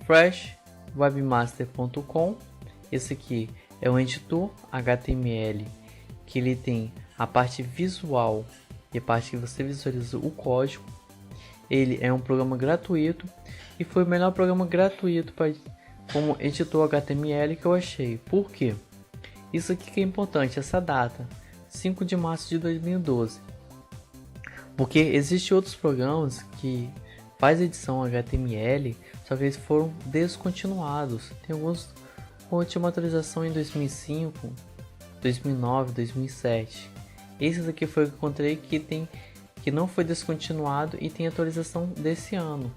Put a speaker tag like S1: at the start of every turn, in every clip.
S1: freshwebmaster.com. Esse aqui é um editor HTML que ele tem a parte visual e a parte que você visualiza o código. Ele é um programa gratuito e foi o melhor programa gratuito como editor HTML que eu achei. Por quê? Isso aqui que é importante, essa data, 5 de março de 2012. Porque existem outros programas que faz edição HTML, só que eles foram descontinuados. Tem alguns com última atualização em 2005, 2009, 2007. Esse daqui foi o que eu encontrei que não foi descontinuado e tem atualização desse ano.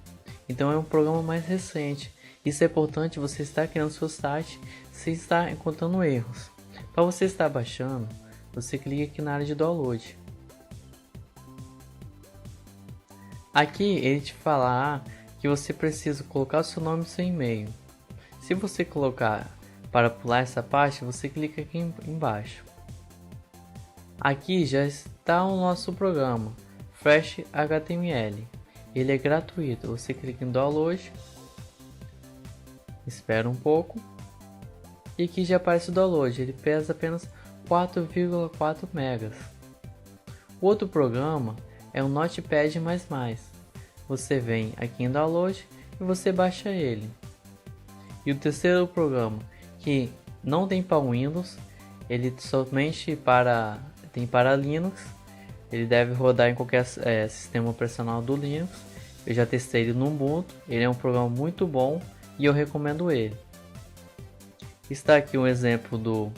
S1: Então é um programa mais recente. Isso é importante você estar criando seu site sem estar encontrando erros. Para você estar baixando, você clica aqui na área de download. Aqui ele te falar que você precisa colocar o seu nome e seu e-mail. Se você colocar para pular essa parte, você clica aqui embaixo. Aqui já está o nosso programa Fresh HTML. Ele é gratuito. Você clica em download, espera um pouco e aqui já aparece o download. Ele pesa apenas 4,4 megas. O outro programa é o Notepad++. Você vem aqui em download e você baixa ele. E o terceiro programa, que não tem para Windows, ele somente tem para Linux. Ele deve rodar em qualquer sistema operacional do Linux. Eu já testei ele no Ubuntu. Ele é um programa muito bom e eu recomendo ele. Está aqui um exemplo do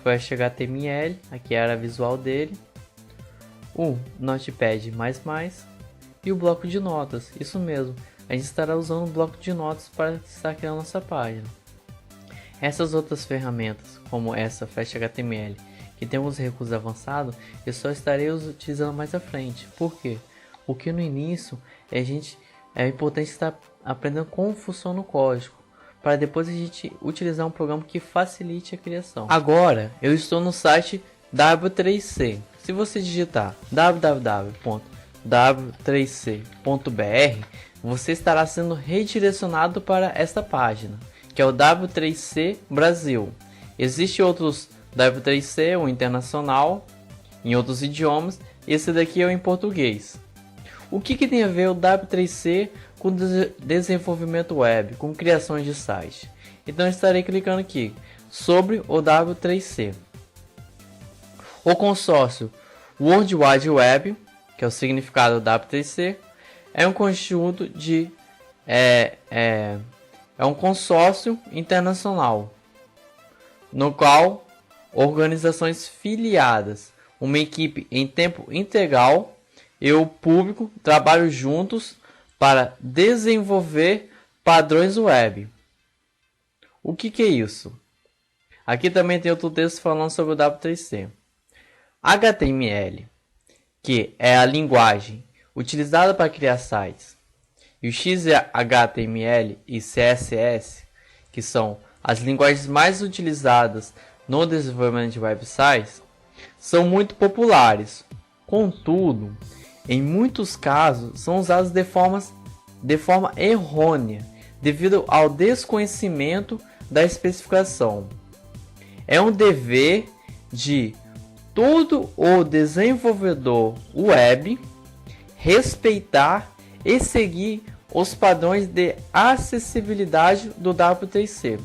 S1: Flash HTML. Aqui é a área visual dele. O Notepad++ e o bloco de notas. Isso mesmo, a gente estará usando o bloco de notas para estar criando nossa página. Essas outras ferramentas, como essa Flash HTML, que tem alguns recursos avançados, eu só estarei utilizando mais à frente. Por quê? Porque no início é importante estar aprendendo como funciona o código, para depois a gente utilizar um programa que facilite a criação. Agora eu estou no site W3C. Se você digitar www.w3c.br, você estará sendo redirecionado para esta página, que é o W3C Brasil. Existem outros W3C, o internacional, em outros idiomas. Esse daqui é o em português. O que tem a ver o W3C com desenvolvimento web, com criações de site? Então eu estarei clicando aqui sobre o W3C. O consórcio World Wide Web, que é o significado do W3C, é um conjunto de é um consórcio internacional, no qual organizações filiadas, uma equipe em tempo integral e o público trabalham juntos para desenvolver padrões web. O que é isso? Aqui também tem outro texto falando sobre o W3C. HTML, que é a linguagem utilizada para criar sites, e o XHTML e CSS, que são as linguagens mais utilizadas no desenvolvimento de websites, são muito populares. Contudo, em muitos casos são usados de forma errônea, devido ao desconhecimento da especificação. É um dever de todo o desenvolvedor web respeitar e seguir os padrões de acessibilidade do W3C.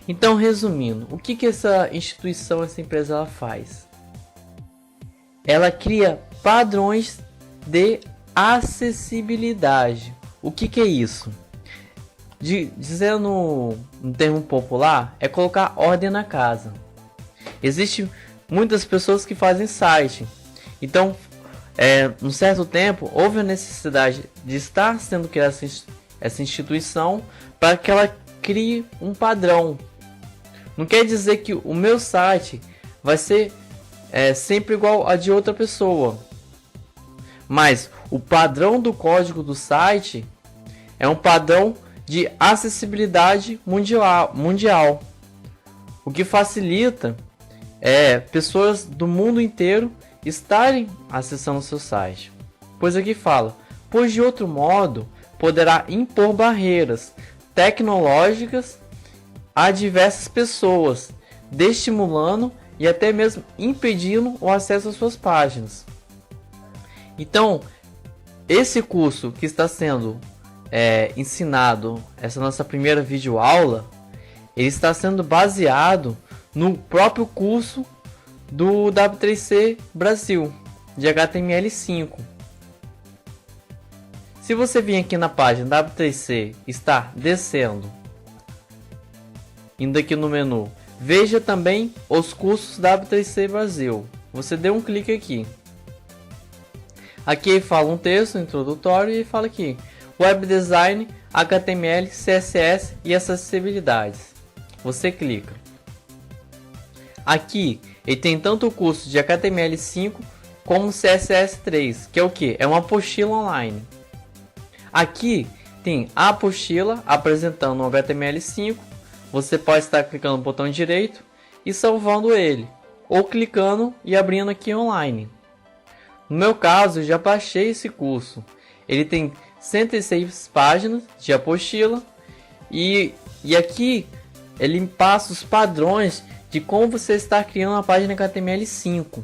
S1: Então, resumindo, o que essa instituição, essa empresa, ela faz? Ela cria padrões de acessibilidade. O que é isso? Dizendo um termo popular, é colocar ordem na casa. Existem muitas pessoas que fazem site. Então, num certo tempo, houve a necessidade de estar sendo criada essa instituição para que ela crie um padrão. Não quer dizer que o meu site vai ser sempre igual a de outra pessoa. Mas o padrão do código do site é um padrão de acessibilidade mundial. O que facilita pessoas do mundo inteiro estarem acessando o seu site. Pois aqui fala, pois de outro modo poderá impor barreiras tecnológicas a diversas pessoas, desestimulando e até mesmo impedindo o acesso às suas páginas. Então, esse curso que está sendo ensinado, essa nossa primeira videoaula, ele está sendo baseado no próprio curso do W3C Brasil, de HTML5. Se você vir aqui na página W3C, está descendo, indo aqui no menu, veja também os cursos W3C Brasil. Você dê um clique aqui. Aqui fala um texto introdutório e fala aqui Web Design, HTML, CSS e acessibilidades. Você clica. Aqui ele tem tanto o curso de HTML5 como CSS3, que é o que? É uma apostila online. Aqui tem a apostila apresentando o HTML5. Você pode estar clicando no botão direito e salvando ele, ou clicando e abrindo aqui online. No meu caso, eu já baixei esse curso. Ele tem 106 páginas de apostila e aqui ele passa os padrões de como você está criando uma página HTML5.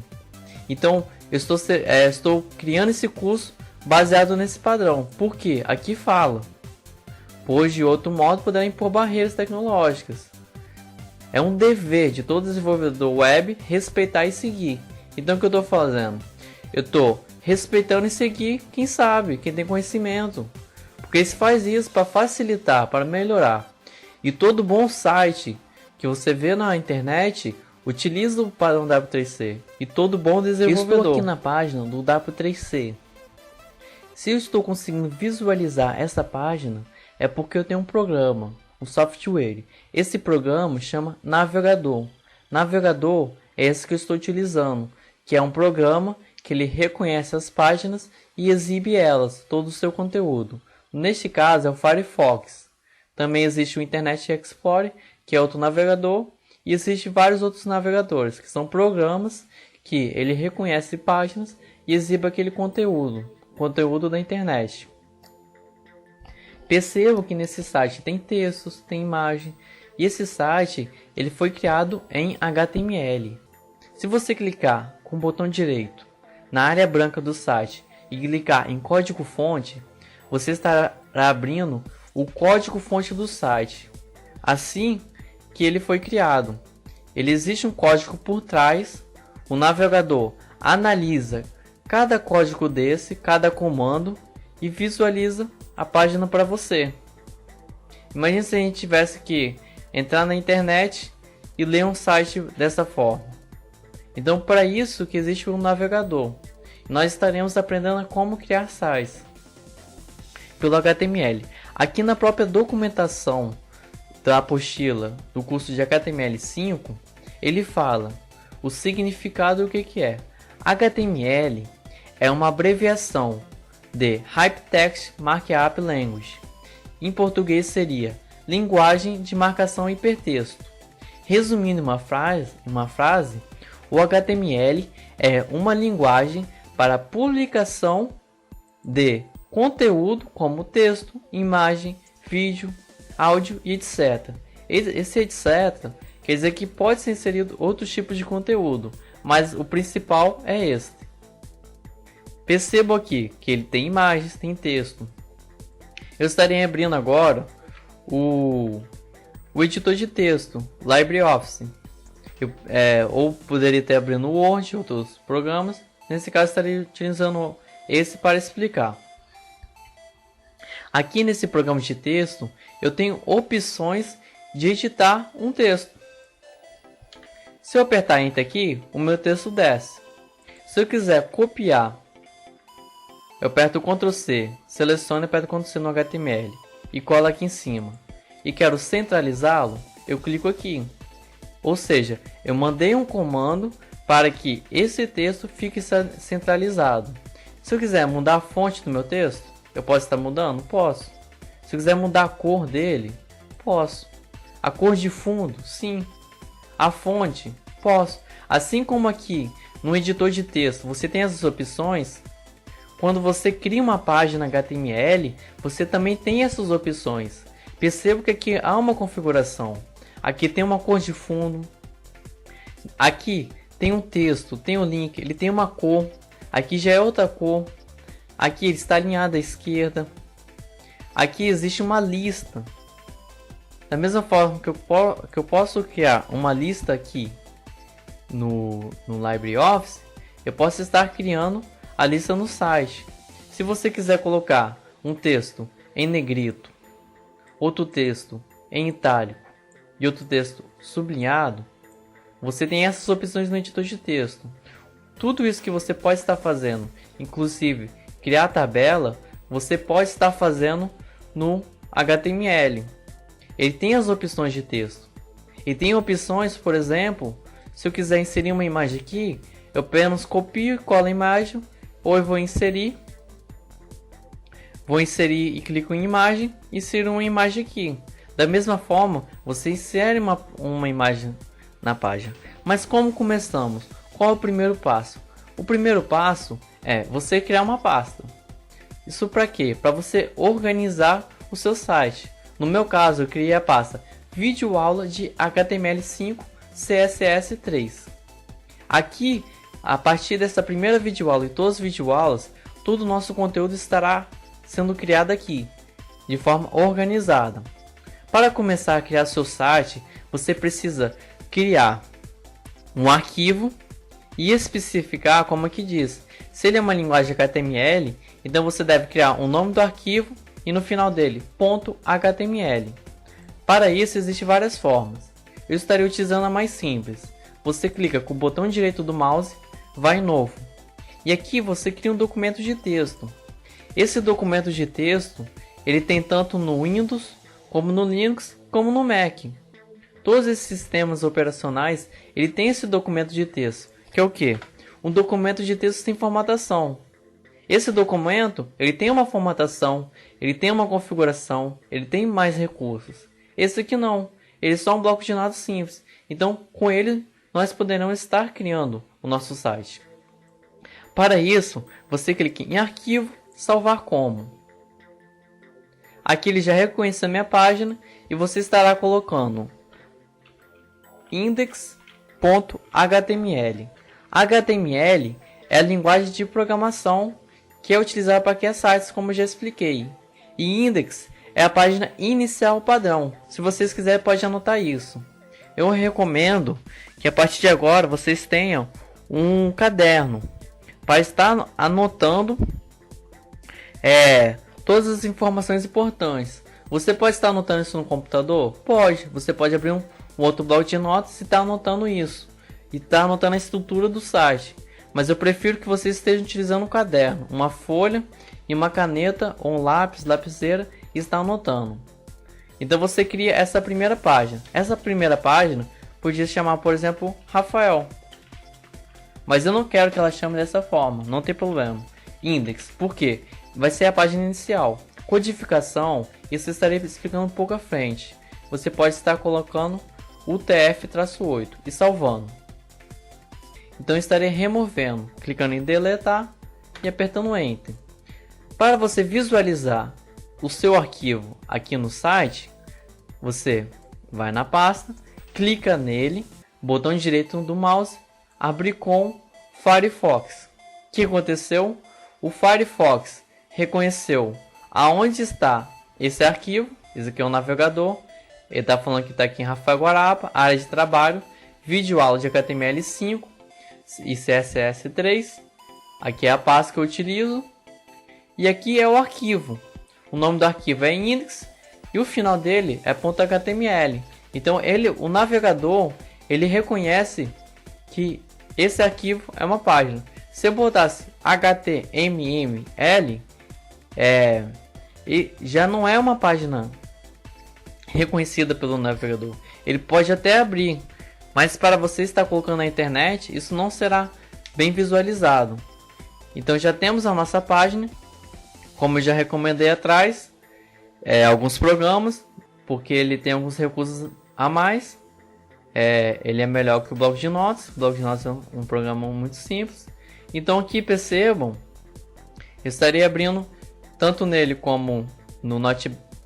S1: Então, eu estou criando esse curso baseado nesse padrão. Por quê? Aqui fala: pois de outro modo poderá impor barreiras tecnológicas. É um dever de todo desenvolvedor web respeitar e seguir. Então o que eu estou fazendo? Eu estou respeitando e seguir quem sabe, quem tem conhecimento. Porque se faz isso para facilitar, para melhorar. E todo bom site que você vê na internet utiliza o padrão W3C. E todo bom desenvolvedor. Estou aqui na página do W3C. Se eu estou conseguindo visualizar essa página, é porque eu tenho um programa, um software. Esse programa chama Navegador. Navegador é esse que eu estou utilizando, que é um programa que ele reconhece as páginas e exibe elas, todo o seu conteúdo. Neste caso é o Firefox. Também existe o Internet Explorer, que é outro navegador, e existem vários outros navegadores, que são programas que ele reconhece páginas e exibe aquele conteúdo da internet. Percebo que nesse site tem textos, tem imagem, e esse site ele foi criado em HTML. Se você clicar com o botão direito na área branca do site e clicar em código fonte, você estará abrindo o código fonte do site, assim que ele foi criado. Ele existe um código por trás, o navegador analisa cada código desse, cada comando e visualiza a página para você. Imagine se a gente tivesse que entrar na internet e ler um site dessa forma. Então, para isso que existe um navegador. Nós estaremos aprendendo como criar sites pelo HTML. Aqui na própria documentação da apostila do curso de HTML5, ele fala o significado do que é. HTML é uma abreviação de Hypertext Markup Language. Em português seria linguagem de marcação hipertexto. Resumindo uma frase, o HTML é uma linguagem para publicação de conteúdo como texto, imagem, vídeo, áudio e etc. Esse etc quer dizer que pode ser inserido outros tipos de conteúdo, mas o principal é este. Percebo aqui que ele tem imagens, tem texto. Eu estarei abrindo agora o editor de texto, LibreOffice. Ou poderia ter abrindo o Word, outros programas. Nesse caso, estarei utilizando esse para explicar. Aqui nesse programa de texto, eu tenho opções de editar um texto. Se eu apertar Enter aqui, o meu texto desce. Se eu quiser copiar, eu aperto Ctrl C, seleciono e aperto Ctrl C no HTML e colo aqui em cima. E quero centralizá-lo, eu clico aqui. Ou seja, eu mandei um comando para que esse texto fique centralizado. Se eu quiser mudar a fonte do meu texto, eu posso estar mudando? Posso. Se eu quiser mudar a cor dele, posso. A cor de fundo? Sim. A fonte? Posso. Assim como aqui no editor de texto você tem essas opções, quando você cria uma página HTML, você também tem essas opções. Perceba que aqui há uma configuração. Aqui tem uma cor de fundo. Aqui tem um texto, tem um link, ele tem uma cor. Aqui já é outra cor. Aqui ele está alinhado à esquerda. Aqui existe uma lista. Da mesma forma que eu posso criar uma lista aqui no LibreOffice, eu posso estar criando a lista no site. Se você quiser colocar um texto em negrito, outro texto em itálico e outro texto sublinhado, você tem essas opções no editor de texto. Tudo isso que você pode estar fazendo, inclusive criar a tabela, você pode estar fazendo no HTML. Ele tem as opções de texto. E tem opções, por exemplo, se eu quiser inserir uma imagem aqui, eu apenas copio e colo a imagem, ou eu vou inserir e clico em imagem e insiro uma imagem aqui. Da mesma forma, você insere uma imagem na página. Mas como começamos? Qual é o primeiro passo? O primeiro passo é você criar uma pasta. Isso para quê? Para você organizar o seu site. No meu caso, eu criei a pasta vídeo aula de HTML5 CSS3. Aqui, a partir dessa primeira videoaula e todas as videoaulas, todo o nosso conteúdo estará sendo criado aqui, de forma organizada. Para começar a criar seu site, você precisa criar um arquivo e especificar como aqui diz. Se ele é uma linguagem HTML, então você deve criar o nome do arquivo e no final dele, .html. Para isso existem várias formas. Eu estaria utilizando a mais simples. Você clica com o botão direito do mouse, vai em novo. E aqui você cria um documento de texto. Esse documento de texto, ele tem tanto no Windows, como no Linux, como no Mac. Todos esses sistemas operacionais, ele tem esse documento de texto, que é o quê? Um documento de texto sem formatação. Esse documento, ele tem uma formatação, ele tem uma configuração, ele tem mais recursos. Esse aqui não, ele é só um bloco de dados simples. Então, com ele, nós poderemos estar criando o nosso site. Para isso, você clica em Arquivo, Salvar como. Aqui ele já reconhece a minha página e você estará colocando index.html. HTML é a linguagem de programação que é utilizada para criar sites, como eu já expliquei. E index é a página inicial padrão. Se vocês quiserem, pode anotar isso. Eu recomendo que a partir de agora vocês tenham um caderno para estar anotando todas as informações importantes. Você pode estar anotando isso no computador? Pode. Você pode abrir um outro bloco de notas e estar anotando isso. E estar anotando a estrutura do site. Mas eu prefiro que você esteja utilizando um caderno, uma folha e uma caneta ou um lápis, lapiseira e está anotando. Então você cria essa primeira página. Essa primeira página podia se chamar, por exemplo, Rafael. Mas eu não quero que ela chame dessa forma, não tem problema. Index, por quê? Vai ser a página inicial. Codificação, isso eu estarei explicando um pouco à frente. Você pode estar colocando UTF-8 e salvando. Então estarei removendo, clicando em deletar e apertando Enter. Para você visualizar o seu arquivo aqui no site, você vai na pasta, clica nele, botão direito do mouse, abrir com Firefox. O que aconteceu? O Firefox reconheceu aonde está esse arquivo. Esse aqui é o navegador. Ele está falando que está aqui em Rafael Guarapa, área de trabalho, vídeo aula de HTML5 e CSS3. Aqui é a pasta que eu utilizo. E aqui é o arquivo. O nome do arquivo é index e o final dele é .html. Então o navegador, ele reconhece que esse arquivo é uma página. Se eu botasse HTML, já não é uma página reconhecida pelo navegador. Ele pode até abrir, mas para você estar colocando na internet, isso não será bem visualizado. Então já temos a nossa página, como eu já recomendei atrás, alguns programas, porque ele tem alguns recursos a mais. Ele é melhor que o bloco de notas. O bloco de notas é um programa muito simples. Então aqui percebam, eu estarei abrindo tanto nele como no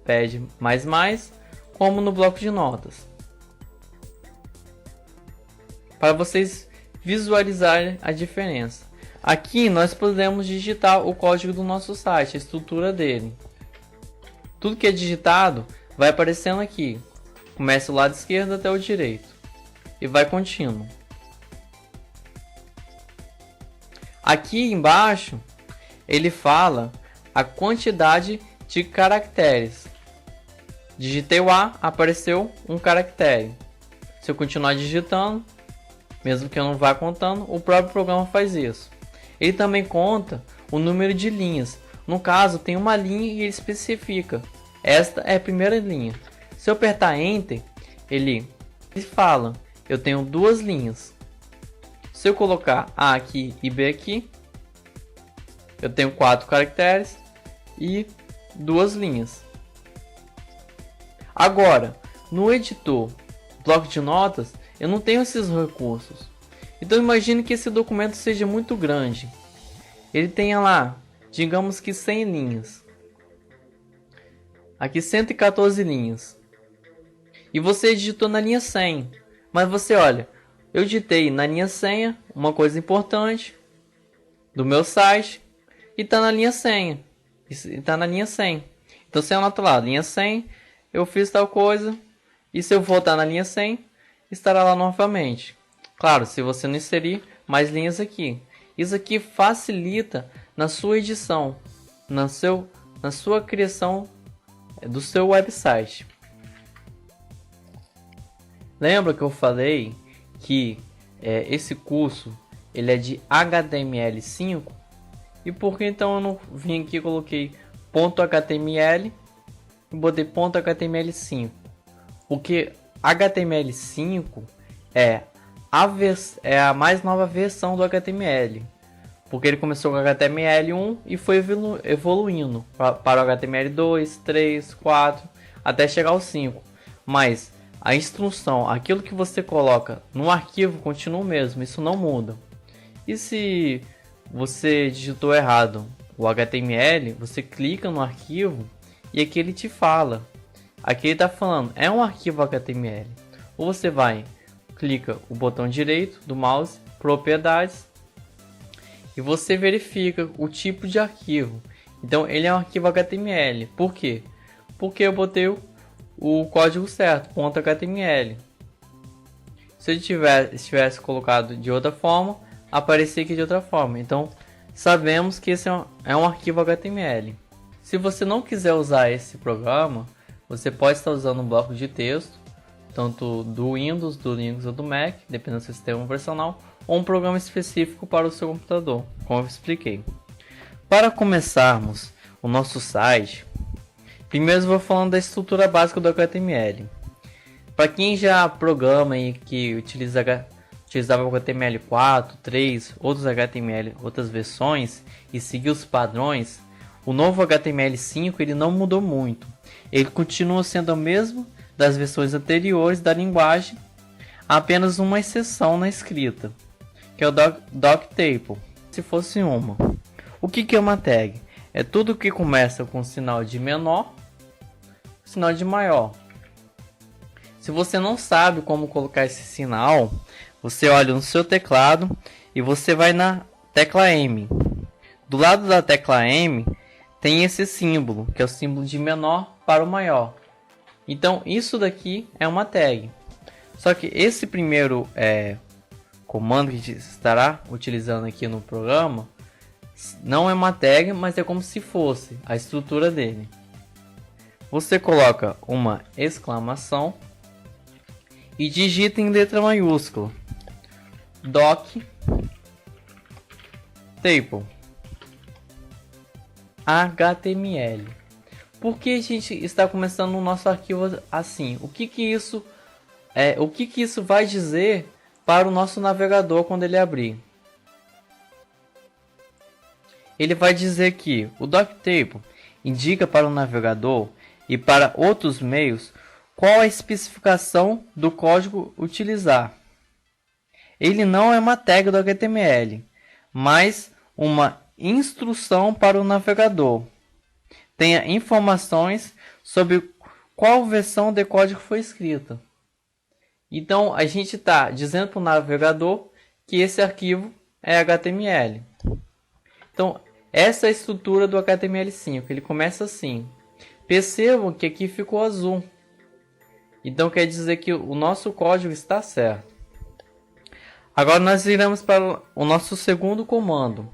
S1: Notepad++, como no bloco de notas. Para vocês visualizarem a diferença. Aqui nós podemos digitar o código do nosso site, a estrutura dele. Tudo que é digitado vai aparecendo aqui. Começa do lado esquerdo até o direito. E vai contínuo. Aqui embaixo, ele fala a quantidade de caracteres. Digitei o A, apareceu um caractere. Se eu continuar digitando, mesmo que eu não vá contando, o próprio programa faz isso. Ele também conta o número de linhas. No caso, tem uma linha e ele especifica. Esta é a primeira linha. Se eu apertar Enter, ele fala, eu tenho duas linhas. Se eu colocar A aqui e B aqui, eu tenho 4 caracteres e duas linhas. Agora, no editor, bloco de notas, eu não tenho esses recursos. Então imagine que esse documento seja muito grande. Ele tenha lá, digamos que 100 linhas. Aqui 114 linhas. E você digitou na linha 100. Mas você olha, eu digitei na linha senha uma coisa importante do meu site e está na linha senha. Está na linha 100. Então você anota lá, linha 100, eu fiz tal coisa. E se eu voltar na linha 100, estará lá novamente. Claro, se você não inserir mais linhas aqui. Isso aqui facilita na sua edição, na sua criação do seu website. Lembra que eu falei que esse curso ele é de HTML5? E por que então eu não vim aqui e coloquei .html e botei .html5? Porque HTML5 é a mais nova versão do HTML. Porque ele começou com HTML1 e foi evoluindo para o HTML2, 3, 4, até chegar ao 5. Mas a instrução, aquilo que você coloca no arquivo continua o mesmo, isso não muda. E se você digitou errado o HTML, você clica no arquivo e aqui ele te fala. Aqui ele está falando, é um arquivo HTML. Ou você vai, clica o botão direito do mouse, propriedades, e você verifica o tipo de arquivo. Então ele é um arquivo HTML. Por quê? Porque eu botei o código certo, .html. Se ele tivesse colocado de outra forma, aparecia aqui de outra forma. Então sabemos que esse é um arquivo HTML. Se você não quiser usar esse programa, você pode estar usando um bloco de texto, tanto do Windows, do Linux ou do Mac, dependendo do seu sistema operacional, ou um programa específico para o seu computador, como eu expliquei. Para começarmos o nosso site, primeiro eu vou falando da estrutura básica do HTML. Para quem já programa e que utilizava o HTML4, 3, outros HTML, outras versões e seguiu os padrões, o novo HTML5 ele não mudou muito. Ele continua sendo o mesmo das versões anteriores da linguagem, apenas uma exceção na escrita, que é o doctable. Se fosse uma. O que é uma tag? É tudo que começa com sinal de menor, sinal de maior. Se você não sabe como colocar esse sinal, você olha no seu teclado e você vai na tecla M. Do lado da tecla M tem esse símbolo, que é o símbolo de menor para o maior. Então isso daqui é uma tag. Só que esse primeiro comando que a gente estará utilizando aqui no programa não é uma tag, mas é como se fosse a estrutura dele. Você coloca uma exclamação e digita em letra maiúscula doctable HTML. Por que a gente está começando o nosso arquivo assim? O que isso vai dizer para o nosso navegador quando ele abrir? Ele vai dizer que o doctable indica para o navegador e para outros meios qual a especificação do código utilizar. Ele não é uma tag do HTML, mas uma instrução para o navegador. tenha informações sobre qual versão de código foi escrita. Então a gente está dizendo para o navegador que esse arquivo é HTML. Então essa é a estrutura do HTML5. Ele começa assim. Percebam que aqui ficou azul. Então quer dizer que o nosso código está certo. Agora nós iremos para o nosso segundo comando.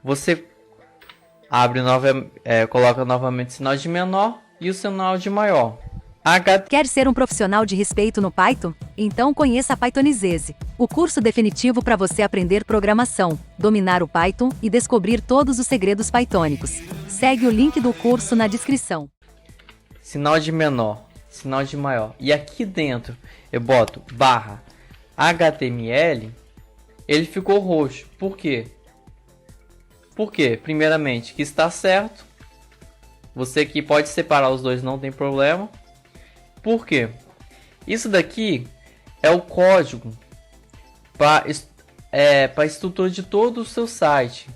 S1: Você abre coloca novamente o sinal de menor e o sinal de maior.
S2: Quer ser um profissional de respeito no Python? Então conheça a Pythonizese, o curso definitivo para você aprender programação, dominar o Python e descobrir todos os segredos pythônicos. Segue o link do curso na descrição.
S1: Sinal de menor, sinal de maior. E aqui dentro eu boto barra HTML, ele ficou roxo. Por quê? Porque, primeiramente, que está certo. Você que pode separar os dois, não tem problema. Por quê? Isso daqui é o código para a estrutura de todo o seu site.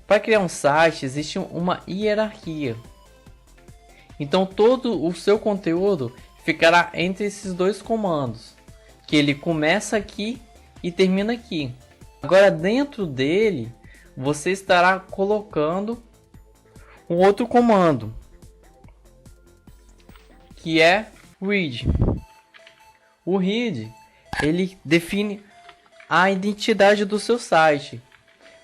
S1: Para criar um site, existe uma hierarquia. Então, todo o seu conteúdo ficará entre esses dois comandos. Que ele começa aqui e termina aqui. Agora, dentro dele, você estará colocando um outro comando, que é read. O read, ele define a identidade do seu site.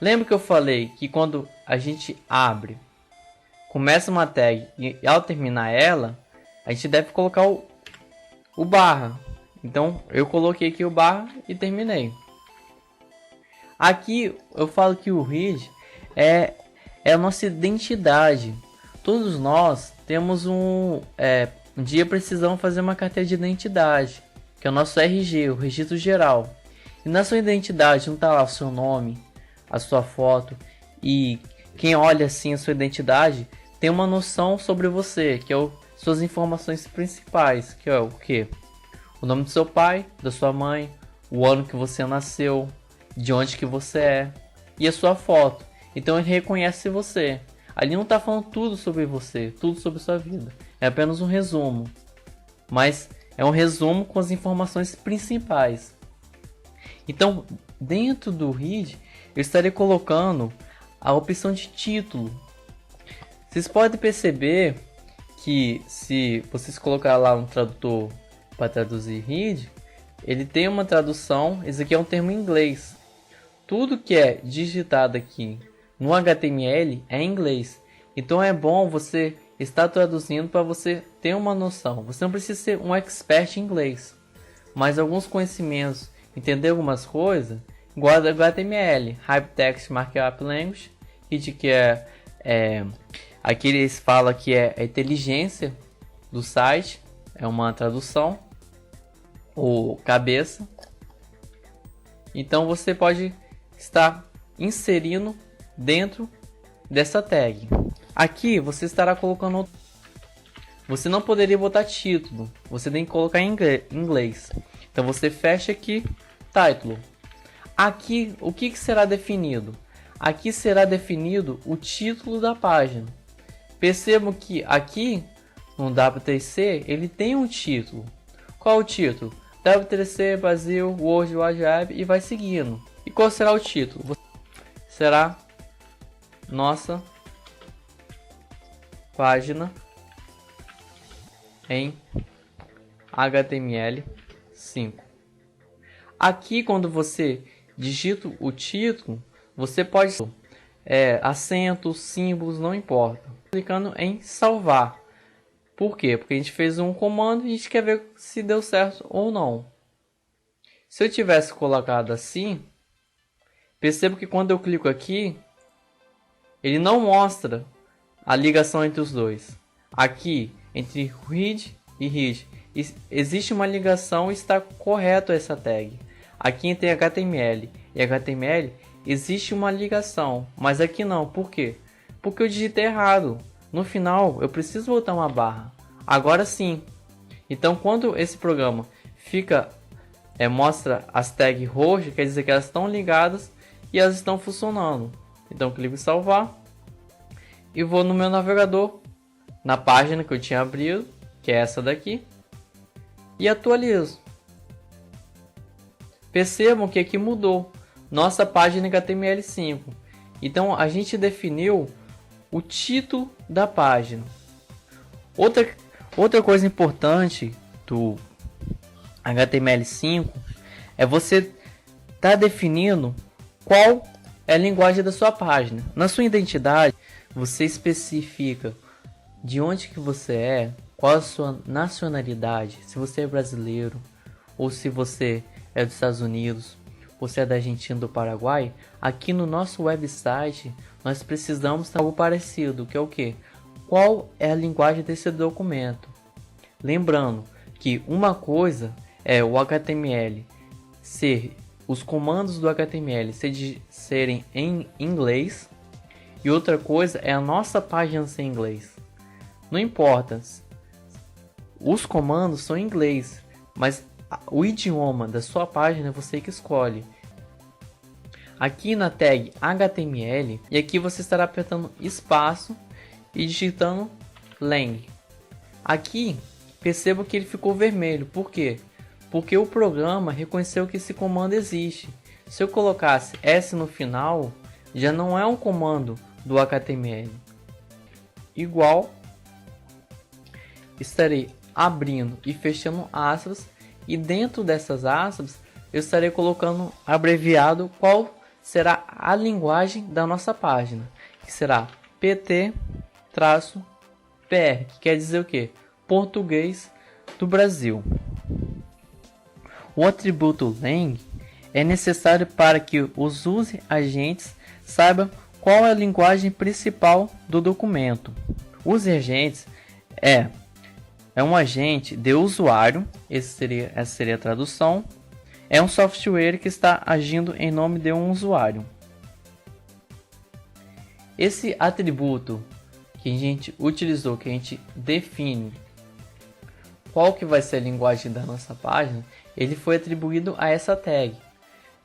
S1: Lembra que eu falei que quando a gente abre, começa uma tag e ao terminar ela, a gente deve colocar o barra. Então eu coloquei aqui o barra e terminei. Aqui eu falo que o read é a nossa identidade. Todos nós temos um dia precisamos fazer uma carteira de identidade, que é o nosso RG, o registro geral. E na sua identidade não está lá o seu nome, a sua foto, e quem olha assim a sua identidade tem uma noção sobre você, que é suas informações principais, que é o quê? O nome do seu pai, da sua mãe, o ano que você nasceu, de onde que você é e a sua foto. Então ele reconhece você. Ali não está falando tudo sobre você, tudo sobre sua vida. É apenas um resumo. Mas é um resumo com as informações principais. Então, dentro do read, eu estarei colocando a opção de título. Vocês podem perceber que se vocês colocar lá no tradutor para traduzir read, ele tem uma tradução. Esse aqui é um termo em inglês. Tudo que é digitado aqui no HTML é em inglês. Então é bom você estar traduzindo para você ter uma noção. Você não precisa ser um expert em inglês, mas alguns conhecimentos, entender algumas coisas, igual ao HTML, Hypertext Markup Language, que aqui eles falam que é a inteligência do site, é uma tradução, ou cabeça. Então você pode estar inserindo dentro dessa tag. Aqui você estará colocando. Você não poderia botar título, você tem que colocar em inglês. Então você fecha aqui, title. Aqui o que será definido? Aqui será definido o título da página. Percebam que aqui no W3C ele tem um título. Qual o título? W3C Brasil World Wide Web e vai seguindo. E qual será o título? Será nossa página em HTML5. Aqui, quando você digita o título, você pode acentos, símbolos, não importa. Clicando em salvar. Por quê? Porque a gente fez um comando e a gente quer ver se deu certo ou não. Se eu tivesse colocado assim, percebo que quando eu clico aqui, ele não mostra a ligação entre os dois. Aqui, entre read e read, existe uma ligação e está correto essa tag. Aqui entre HTML e HTML, existe uma ligação, mas aqui não. Por quê? Porque eu digitei errado. No final, eu preciso botar uma barra. Agora sim. Então, quando esse programa mostra as tags roxas, quer dizer que elas estão ligadas e elas estão funcionando. Então, clico em salvar e vou no meu navegador na página que eu tinha abrido, que é essa daqui, e atualizo. Percebam que aqui mudou nossa página HTML5. Então a gente definiu o título da página. Outra coisa importante do HTML5 é você estar definindo qual é a linguagem da sua página. Na sua identidade, você especifica de onde que você é, qual a sua nacionalidade, se você é brasileiro ou se você é dos Estados Unidos, você é da Argentina, do Paraguai. Aqui no nosso website nós precisamos de algo parecido, que é o que? Qual é a linguagem desse documento? Lembrando que uma coisa é o HTML ser os comandos do HTML serem em inglês e outra coisa é a nossa página ser em inglês. Não importa, os comandos são em inglês, mas o idioma da sua página é você que escolhe. Aqui na tag HTML, e aqui você estará apertando espaço e digitando lang. Aqui perceba que ele ficou vermelho. Por quê? Porque o programa reconheceu que esse comando existe. Se eu colocasse S no final, já não é um comando do HTML. Igual, estarei abrindo e fechando aspas, e dentro dessas aspas eu estarei colocando abreviado qual será a linguagem da nossa página, que será PT-PR, que quer dizer o que? Português do Brasil. O atributo lang é necessário para que os use-agentes saibam qual é a linguagem principal do documento. Use-agentes é um agente de usuário, essa seria a tradução. É um software que está agindo em nome de um usuário. Esse atributo que a gente utilizou, que a gente define qual que vai ser a linguagem da nossa página, ele foi atribuído a essa tag,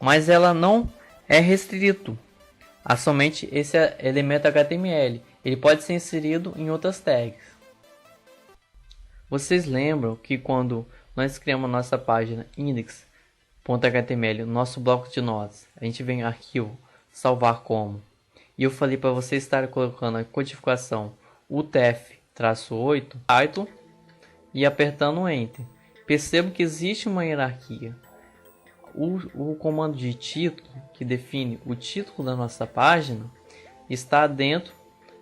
S1: mas ela não é restrito a somente esse elemento HTML. Ele pode ser inserido em outras tags. Vocês lembram que quando nós criamos nossa página index.html, nosso bloco de notas, a gente vem em arquivo, salvar como, e eu falei para você estar colocando a codificação UTF-8 title e apertando Enter. Percebo que existe uma hierarquia. O comando de título, que define o título da nossa página, está dentro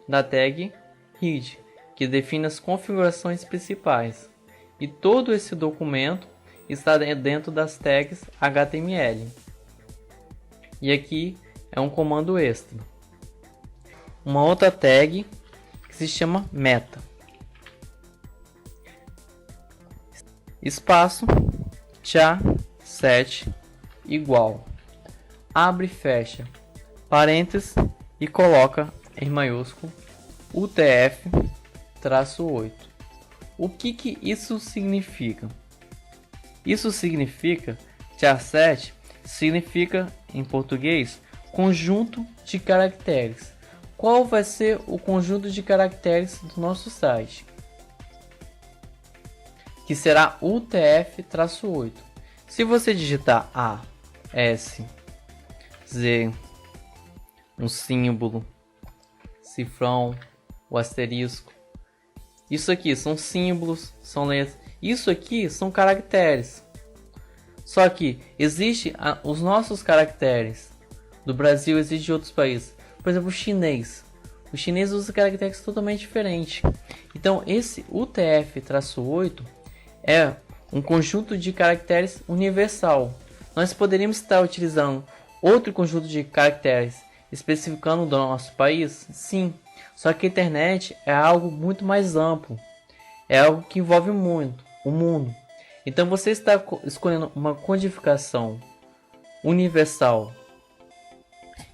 S1: da tag head, que define as configurações principais. E todo esse documento está dentro das tags HTML. E aqui é um comando extra. Uma outra tag que se chama meta. Espaço char7 igual. Abre e fecha parênteses e coloca em maiúsculo UTF-8. O que isso significa? Isso significa, char7 significa em português conjunto de caracteres. Qual vai ser o conjunto de caracteres do nosso site? Que será UTF-8. Se você digitar A, S, Z, um símbolo, cifrão, o asterisco, isso aqui são símbolos, são letras, isso aqui são caracteres. Só que existe os nossos caracteres do Brasil, existe de outros países. Por exemplo, o chinês. O chinês usa caracteres totalmente diferentes. Então esse UTF-8 é um conjunto de caracteres universal. Nós poderíamos estar utilizando outro conjunto de caracteres especificando do nosso país? Sim. Só que a internet é algo muito mais amplo. É algo que envolve muito o mundo. Então você está escolhendo uma codificação universal.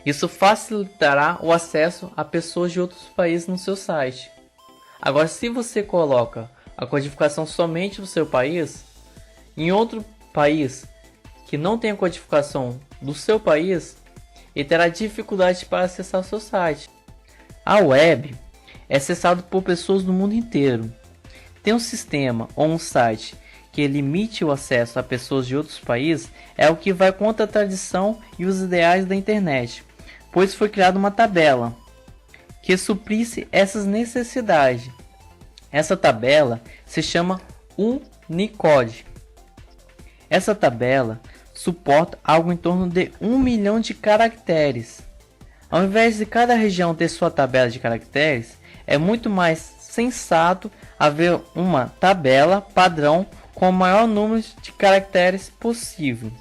S1: Isso facilitará o acesso a pessoas de outros países no seu site. Agora, se você coloca a codificação somente do seu país, em outro país que não tem a codificação do seu país, ele terá dificuldade para acessar o seu site. A web é acessado por pessoas do mundo inteiro. Ter um sistema ou um site que limite o acesso a pessoas de outros países é o que vai contra a tradição e os ideais da internet, pois foi criada uma tabela que suprisse essas necessidades. Essa tabela se chama Unicode. Essa tabela suporta algo em torno de 1 milhão de caracteres. Ao invés de cada região ter sua tabela de caracteres, é muito mais sensato haver uma tabela padrão com o maior número de caracteres possível.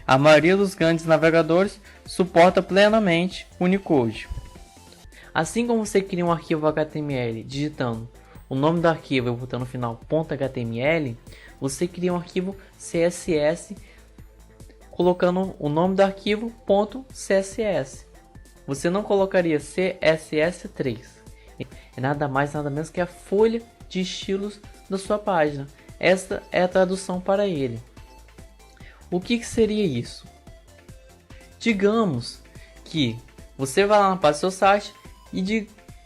S1: A maioria dos grandes navegadores suporta plenamente Unicode. Assim como você cria um arquivo HTML digitando o nome do arquivo e botando no final .html, você cria um arquivo CSS colocando o nome do arquivo .css. Você não colocaria CSS3. É nada mais nada menos que a folha de estilos da sua página. Esta é a tradução para ele. O que seria isso? Digamos que você vai lá na página do seu site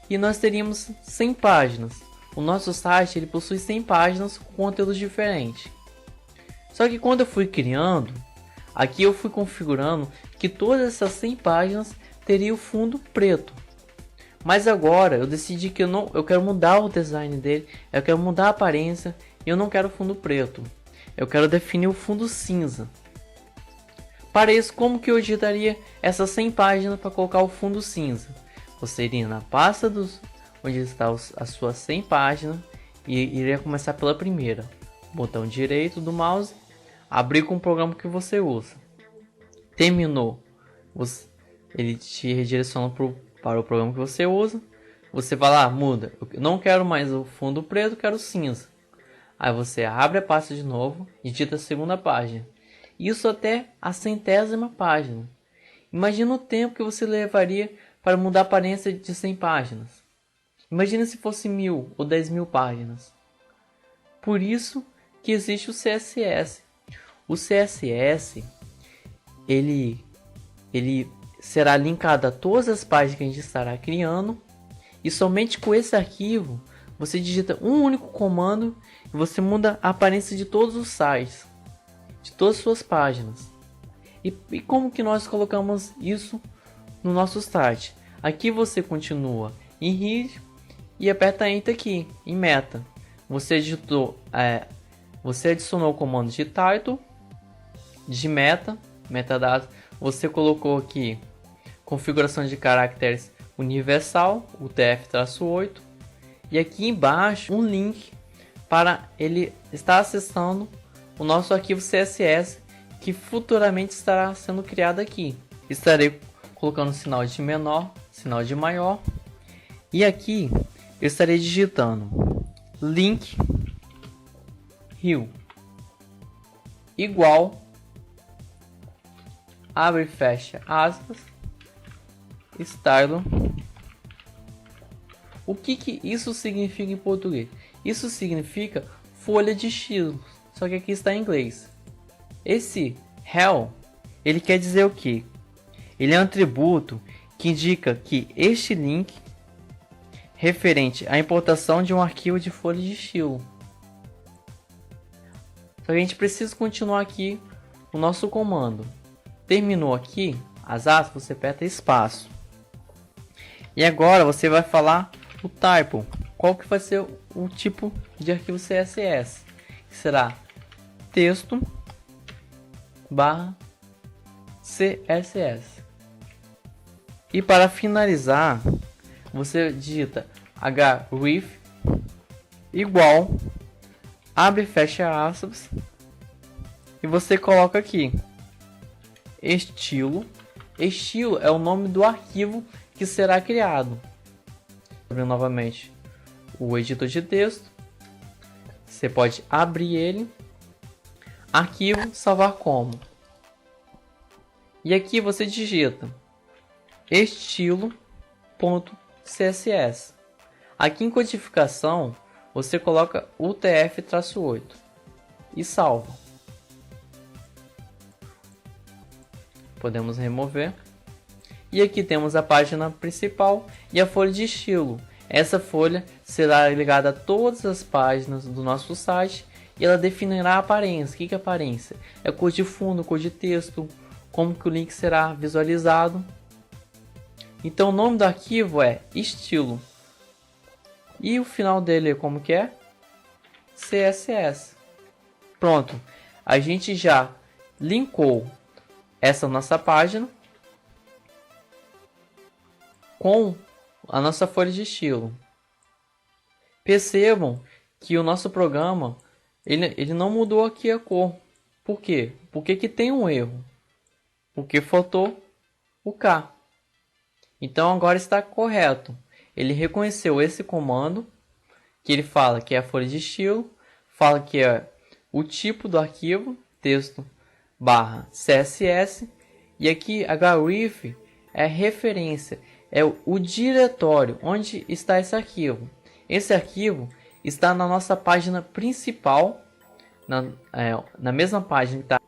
S1: e nós teríamos 100 páginas. O nosso site ele possui 100 páginas com conteúdos diferentes. Só que quando eu fui criando, aqui eu fui configurando que todas essas 100 páginas teriam fundo preto. Mas agora eu decidi que eu quero mudar o design dele, eu quero mudar a aparência e eu não quero fundo preto. Eu quero definir o fundo cinza. Para isso, como que eu editaria essas 100 páginas para colocar o fundo cinza? Você iria na pasta onde está as suas 100 páginas e iria começar pela primeira. Botão direito do mouse, abrir com o programa que você usa. Terminou, ele te redireciona para o programa que você usa. Você vai lá, muda. Eu não quero mais o fundo preto, quero cinza. Aí você abre a pasta de novo e digita a segunda página. Isso até a 100ª página. Imagina o tempo que você levaria para mudar a aparência de 100 páginas. Imagina se fosse 1000 ou 10.000 páginas. Por isso que existe o CSS. O CSS ele será linkado a todas as páginas que a gente estará criando. E somente com esse arquivo você digita um único comando e você muda a aparência de todos os sites, de todas as suas páginas. E como que nós colocamos isso no nosso site? Aqui você continua em Read e aperta Enter aqui em Meta. Você adicionou o comando de title, de metadata. Você colocou aqui configuração de caracteres universal, UTF-8, e aqui embaixo um link para ele estar acessando o nosso arquivo CSS que futuramente estará sendo criado aqui. Estarei colocando sinal de menor, sinal de maior, e aqui eu estarei digitando link rio igual, abre e fecha aspas, style. O que isso significa em português? Isso significa folha de estilos, só que aqui está em inglês. Esse hell, ele quer dizer o que? Ele é um atributo que indica que este link referente à importação de um arquivo de folha de estilo. Só que a gente precisa continuar aqui o nosso comando. Terminou aqui as aspas, você aperta espaço. E agora você vai falar o type. Qual que vai ser o tipo de arquivo CSS? Que será texto /CSS. E para finalizar, você digita href igual, abre e fecha aspas, e você coloca aqui estilo. Estilo é o nome do arquivo que será criado. Abrir novamente o editor de texto, você pode abrir ele, arquivo, salvar como, e aqui você digita estilo.css. Aqui em codificação você coloca UTF-8 e salva. Podemos remover. E aqui temos a página principal e a folha de estilo. Essa folha será ligada a todas as páginas do nosso site e ela definirá a aparência. O que é aparência? É cor de fundo, cor de texto, como que o link será visualizado. Então o nome do arquivo é estilo. E o final dele como que é? CSS. Pronto. A gente já linkou essa nossa página com a nossa folha de estilo. Percebam que o nosso programa ele não mudou aqui a cor. Por quê? Porque que tem um erro. Porque faltou o K. Então agora está correto. Ele reconheceu esse comando, que ele fala que é a folha de estilo, fala que é o tipo do arquivo, texto /CSS, e aqui href é referência, é o diretório onde está esse arquivo. Esse arquivo está na nossa página principal, na mesma página que está.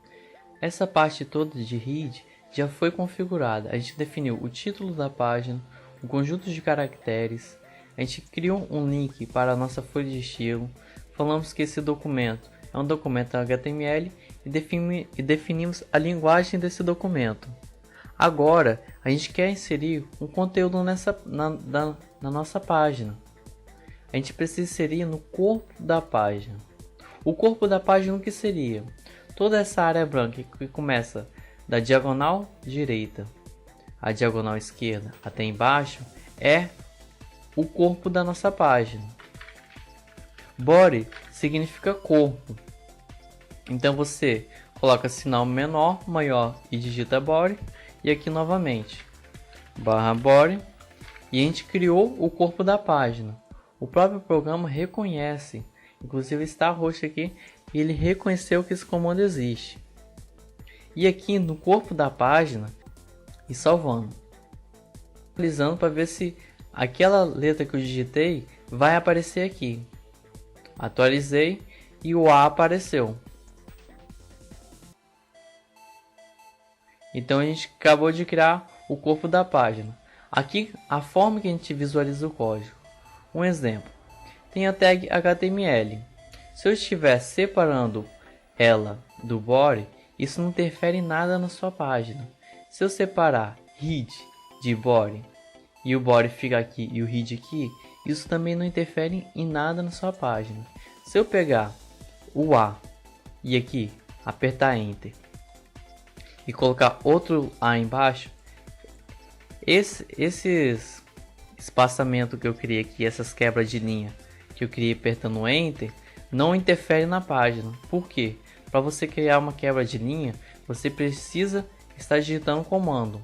S1: Essa parte toda de head já foi configurada. A gente definiu o título da página, um conjunto de caracteres, a gente criou um link para a nossa folha de estilo, falamos que esse documento é um documento HTML e definimos a linguagem desse documento. Agora a gente quer inserir um conteúdo na nossa página. A gente precisa inserir no corpo da página. O corpo da página o que seria? Toda essa área branca que começa da diagonal direita à diagonal esquerda até embaixo é o corpo da nossa página. Body significa corpo. Então você coloca sinal menor, maior e digita body. E aqui novamente /body. E a gente criou o corpo da página. O próprio programa reconhece. Inclusive está roxo aqui. E ele reconheceu que esse comando existe. E aqui no corpo da página e salvando, analisando para ver se aquela letra que eu digitei vai aparecer aqui. Atualizei e o A apareceu. Então a gente acabou de criar o corpo da página. Aqui a forma que a gente visualiza o código. Um exemplo. Tem a tag HTML. Se eu estiver separando ela do body, isso não interfere em nada na sua página. Se eu separar head de body e o body fica aqui e o head aqui, isso também não interfere em nada na sua página. Se eu pegar o A e aqui apertar Enter e colocar outro A embaixo, esses espaçamento que eu criei aqui, essas quebras de linha que eu criei apertando Enter, não interfere na página. Por quê? Para você criar uma quebra de linha, você precisa estar digitando um comando.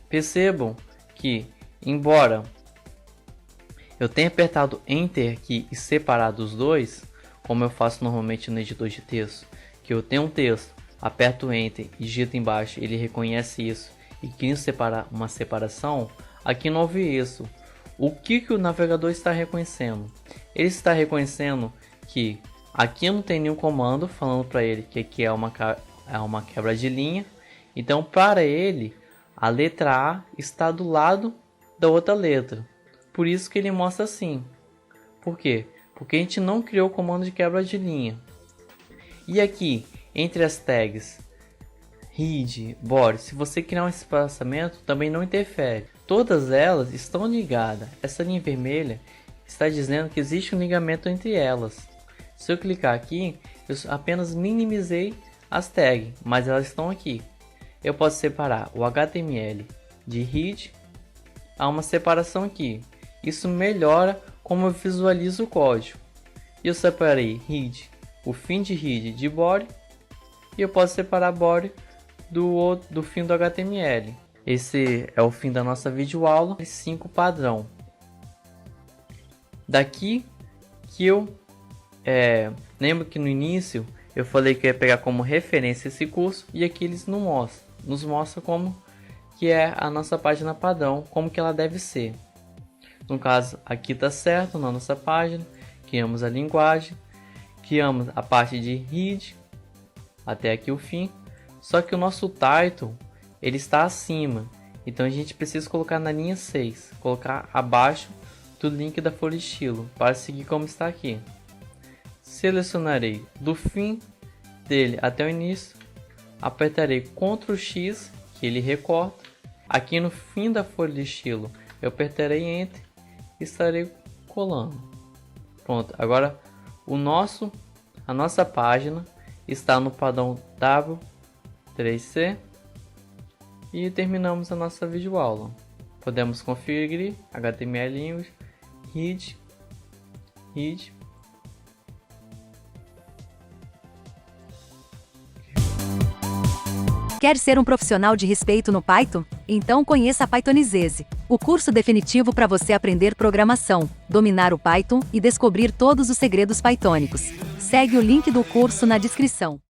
S1: Percebam que, embora eu tenha apertado Enter aqui e separado os dois, como eu faço normalmente no editor de texto, que eu tenho um texto, aperto Enter e digito embaixo, ele reconhece isso e cria uma separação, aqui não houve isso. O que o navegador está reconhecendo? Ele está reconhecendo que aqui não tem nenhum comando falando para ele que aqui é uma quebra de linha. Então para ele a letra A está do lado da outra letra. Por isso que ele mostra assim. Por quê? Porque a gente não criou o comando de quebra de linha. E aqui entre as tags head, body, se você criar um espaçamento também não interfere. Todas elas estão ligadas. Essa linha vermelha está dizendo que existe um ligamento entre elas. Se eu clicar aqui, eu apenas minimizei as tags, mas elas estão aqui. Eu posso separar o HTML de head, há uma separação aqui. Isso melhora como eu visualizo o código. Eu separei head, o fim de head de body, e eu posso separar body do fim do HTML. Esse é o fim da nossa videoaula 5 padrão. Daqui que eu lembro que no início eu falei que eu ia pegar como referência esse curso, e aqui eles nos mostra como que é a nossa página padrão, como que ela deve ser. No caso aqui está certo na nossa página, criamos a linguagem, criamos a parte de head até aqui o fim, só que o nosso title ele está acima, Então a gente precisa colocar na linha 6, colocar abaixo do link da folha de estilo, para seguir como está aqui. Selecionarei do fim dele até o início, apertarei Ctrl X, que ele recorta. Aqui no fim da folha de estilo, eu apertarei Enter e estarei colando. Pronto, agora a nossa página está no padrão W3C e terminamos a nossa videoaula. Podemos conferir HTML English, Read.
S2: Quer ser um profissional de respeito no Python? Então conheça a Pythonizese, o curso definitivo para você aprender programação, dominar o Python e descobrir todos os segredos pythônicos. Segue o link do curso na descrição.